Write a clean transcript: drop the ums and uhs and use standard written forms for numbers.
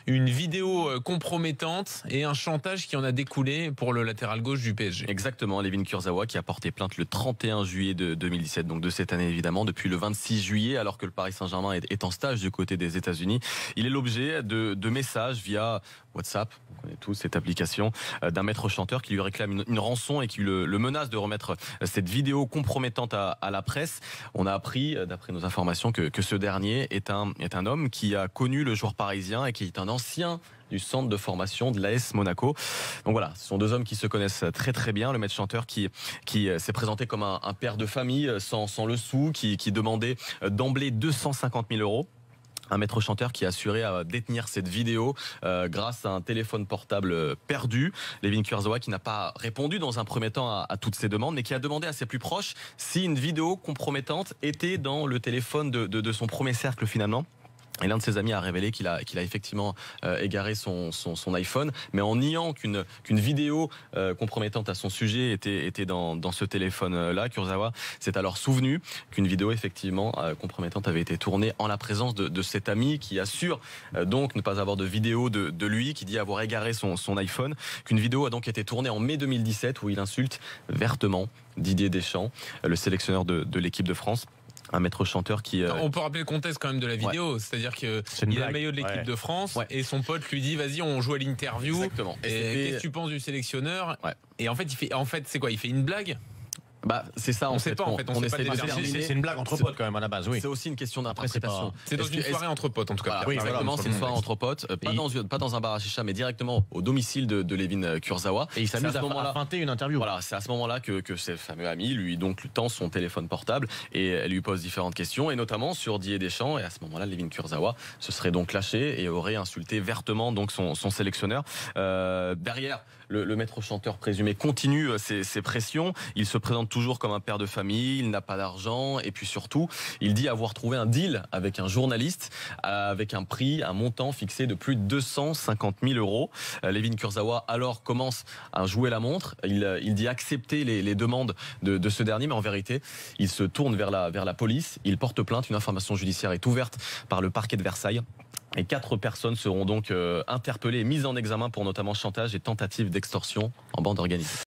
Une vidéo compromettante et un chantage qui en a découlé pour le latéral gauche du PSG. Exactement, Layvin Kurzawa qui a porté plainte le 31 juillet de 2017, donc de cette année évidemment, depuis le 26 juillet, alors que le Paris Saint-Germain est en stage du côté des États-Unis. Il est l'objet de messages via WhatsApp, on connaît tous cette application, d'un maître chanteur qui lui réclame une rançon et qui le menace de remettre cette vidéo compromettante à la presse. On a appris, d'après nos informations, que ce dernier est un homme qui a connu le joueur parisien et qui est un ancien du centre de formation de l'AS Monaco. Donc voilà, ce sont deux hommes qui se connaissent très très bien. Le maître chanteur qui s'est présenté comme un père de famille sans le sou, qui demandait d'emblée 250 000 euros. Un maître chanteur qui a assuré à détenir cette vidéo grâce à un téléphone portable perdu. Layvin Kurzawa qui n'a pas répondu dans un premier temps à toutes ces demandes, mais qui a demandé à ses plus proches si une vidéo compromettante était dans le téléphone de son premier cercle finalement. Et l'un de ses amis a révélé qu'il a effectivement égaré son iPhone, mais en niant qu'une vidéo compromettante à son sujet était dans ce téléphone-là. Kurzawa s'est alors souvenu qu'une vidéo effectivement compromettante avait été tournée en la présence de cet ami qui assure donc ne pas avoir de vidéo de lui, qui dit avoir égaré son iPhone. Qu'une vidéo a donc été tournée en mai 2017 où il insulte vertement Didier Deschamps, le sélectionneur de l'équipe de France. Un maître chanteur qui... On peut rappeler le contexte quand même de la vidéo, c'est-à-dire qu'il a le maillot de l'équipe de France et son pote lui dit vas-y on joue à l'interview. Exactement. Et qu'est-ce que tu penses du sélectionneur? Et en fait c'est quoi? Il fait une blague? Bah, c'est ça, on sait pas. C'est une blague entre potes quand même à la base, oui. C'est aussi une question d'interprétation. C'est dans une soirée entre potes en tout cas. Oui, exactement, c'est une soirée entre potes, pas dans un bar à chicha, mais directement au domicile de Layvin Kurzawa. Et il s'amuse à feinter une interview. Voilà, c'est à ce moment-là que ce fameux ami lui tend son téléphone portable et elle lui pose différentes questions, et notamment sur Didier Deschamps. Et à ce moment-là, Layvin Kurzawa se serait donc lâché et aurait insulté vertement donc son sélectionneur. Derrière, le maître chanteur présumé continue ses pressions. Il se présente toujours comme un père de famille, il n'a pas d'argent et puis surtout, il dit avoir trouvé un deal avec un journaliste avec un montant fixé de plus de 250 000 euros. Layvin Kurzawa alors commence à jouer la montre. Il dit accepter les demandes de ce dernier, mais en vérité, il se tourne vers la police. Il porte plainte. Une information judiciaire est ouverte par le parquet de Versailles. Et 4 personnes seront donc interpellées et mises en examen pour notamment chantage et tentative d'extorsion en bande organisée.